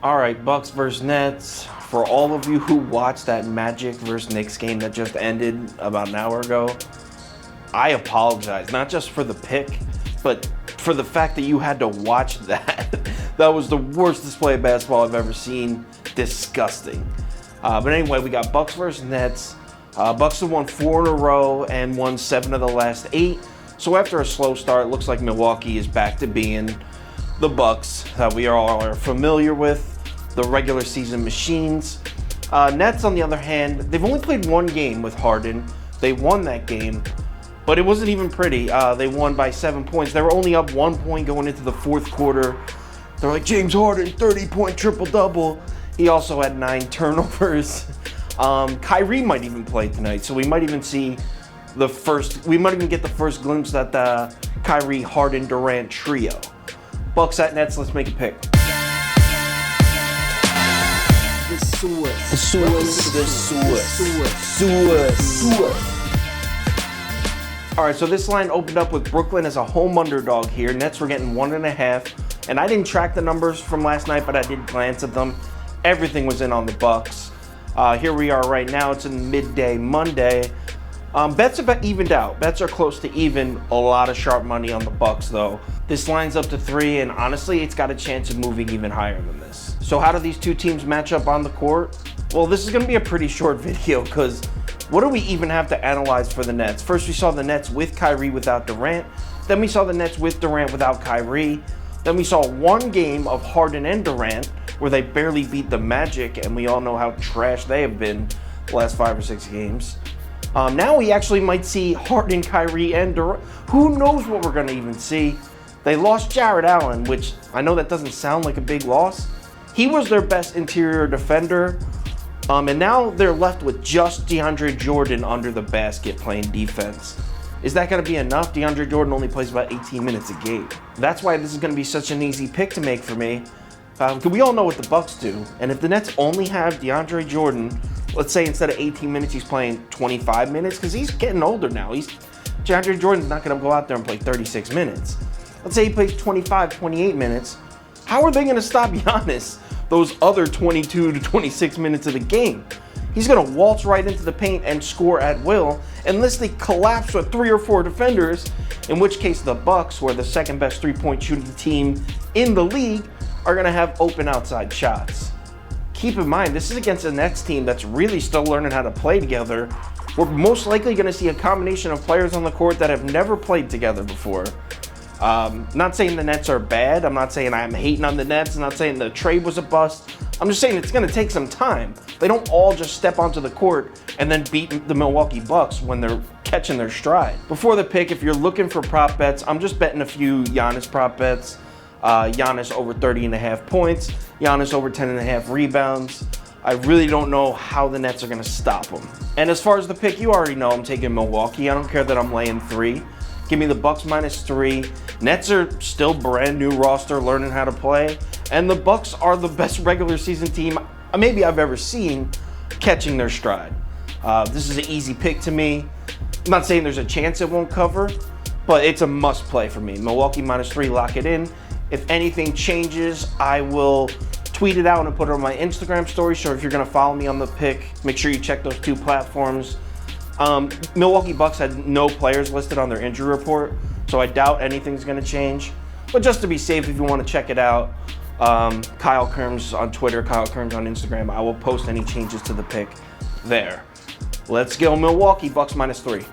All right, Bucks versus Nets. For all of you who watched that Magic versus Knicks game that just ended about an hour ago, I apologize, not just for the pick, but for the fact that you had to watch that. That was the worst display of basketball I've ever seen. Disgusting. But anyway, we got Bucks versus Nets. Bucks have won 4 in a row and won 7 of the last 8. So after a slow start, it looks like Milwaukee is back to being the Bucks that we all are familiar with, the regular season machines. Nets, on the other hand, they've only played 1 game with Harden. They won that game, but it wasn't even pretty. They won by 7 points. They were only up 1 point going into the fourth quarter. They're like, James Harden, 30-point triple-double. He also had 9 turnovers. Kyrie might even play tonight, so we might even see we might even get the first glimpse at the Kyrie, Harden, Durant trio. Bucks at Nets, let's make a pick. All right, so this line opened up with Brooklyn as a home underdog here. Nets were getting 1.5, and I didn't track the numbers from last night, but I did glance at them. Everything was in on the Bucks. Here we are right now. It's in midday Monday. Bets have evened out. Bets are close to even. A lot of sharp money on the Bucks, though. This line's up to 3, and honestly, it's got a chance of moving even higher than this. So how do these two teams match up on the court? Well, this is going to be a pretty short video because what do we even have to analyze for the Nets? First, we saw the Nets with Kyrie without Durant. Then we saw the Nets with Durant without Kyrie. Then we saw 1 game of Harden and Durant where they barely beat the Magic, and we all know how trash they have been the last 5 or 6 games. Now we actually might see Harden, Kyrie, and Durant. Who knows what we're going to even see? They lost Jarrett Allen, which I know that doesn't sound like a big loss. He was their best interior defender. And now they're left with just DeAndre Jordan under the basket playing defense. Is that going to be enough? DeAndre Jordan only plays about 18 minutes a game. That's why this is going to be such an easy pick to make for me. Because we all know what the Bucks do. And if the Nets only have DeAndre Jordan, let's say instead of 18 minutes, he's playing 25 minutes, because he's getting older now. DeAndre Jordan's not going to go out there and play 36 minutes. Let's say he plays 25, 28 minutes. How are they going to stop Giannis those other 22 to 26 minutes of the game? He's going to waltz right into the paint and score at will, unless they collapse with 3 or 4 defenders, in which case the Bucks, who are the second best three-point shooting team in the league, are going to have open outside shots. Keep in mind, this is against a Nets team that's really still learning how to play together. We're most likely going to see a combination of players on the court that have never played together before. Not saying the Nets are bad. I'm not saying I'm hating on the Nets. I'm not saying the trade was a bust. I'm just saying it's going to take some time. They don't all just step onto the court and then beat the Milwaukee Bucks when they're catching their stride. Before the pick, if you're looking for prop bets, I'm just betting a few Giannis prop bets. Giannis over 30.5 points, Giannis over 10.5 rebounds. I really don't know how the Nets are going to stop him. And as far as the pick, you already know I'm taking Milwaukee. I don't care that I'm laying 3. Give me the Bucks -3. Nets are still brand new roster, learning how to play. And the Bucks are the best regular season team maybe I've ever seen catching their stride. This is an easy pick to me. I'm not saying there's a chance it won't cover, but it's a must play for me. Milwaukee -3, lock it in. If anything changes, I will tweet it out and put it on my Instagram story. So if you're going to follow me on the pick, make sure you check those 2 platforms. Milwaukee Bucks had no players listed on their injury report, so I doubt anything's going to change. But just to be safe, if you want to check it out, Kyle Kirms on Twitter, Kyle Kirms on Instagram, I will post any changes to the pick there. Let's go Milwaukee Bucks -3.